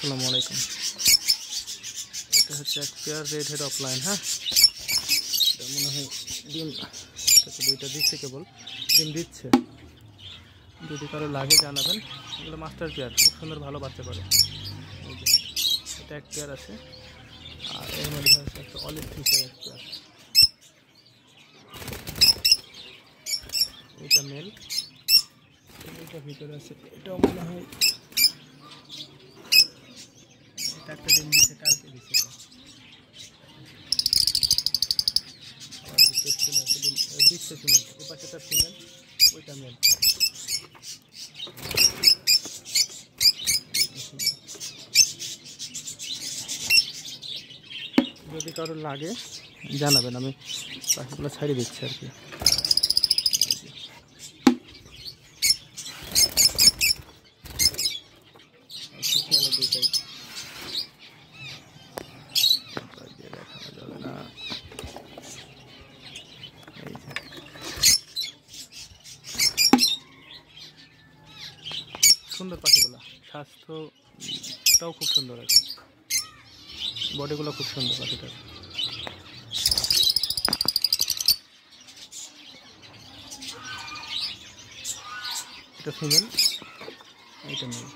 আসসালামু আলাইকুম। এটা হচ্ছে এক পেয়ার রেড হেড অফলাইন। হ্যাঁ, এটা মনে হয় ডিম দুইটা দিচ্ছে, কেবল ডিম দিচ্ছে। যদি কারো লাগে জানাবেন। এগুলো মাস্টার পেয়ার, খুব সুন্দর ভালো বাচ্চা করে। এই যে এটা এক পেয়ার আছে, আর এর মধ্যে আছে একটা অলিভ ফিশার এক পেয়ার। এটা মেল, এটা ভিতরে আছে। এটাও মনে হয় এটা একটা ডিম দিচ্ছে, কালকে দিচ্ছে। আবার চলে আসে ডিম দিচ্ছে ফিমেল। এ পাশেটা ফিমেল, ওইটা মেল। যদি কারো লাগে জানাবেন, আমি পাখিগুলো ছাড়িয়ে দিচ্ছি আর কি। দেখানো যাবে না। এই যে সুন্দর পাখিগুলো, স্বাস্থ্যটাও খুব সুন্দর আর কি, বডিগুলো খুব সুন্দর পাখিটার। এটা ফিমেল, এটা মেল।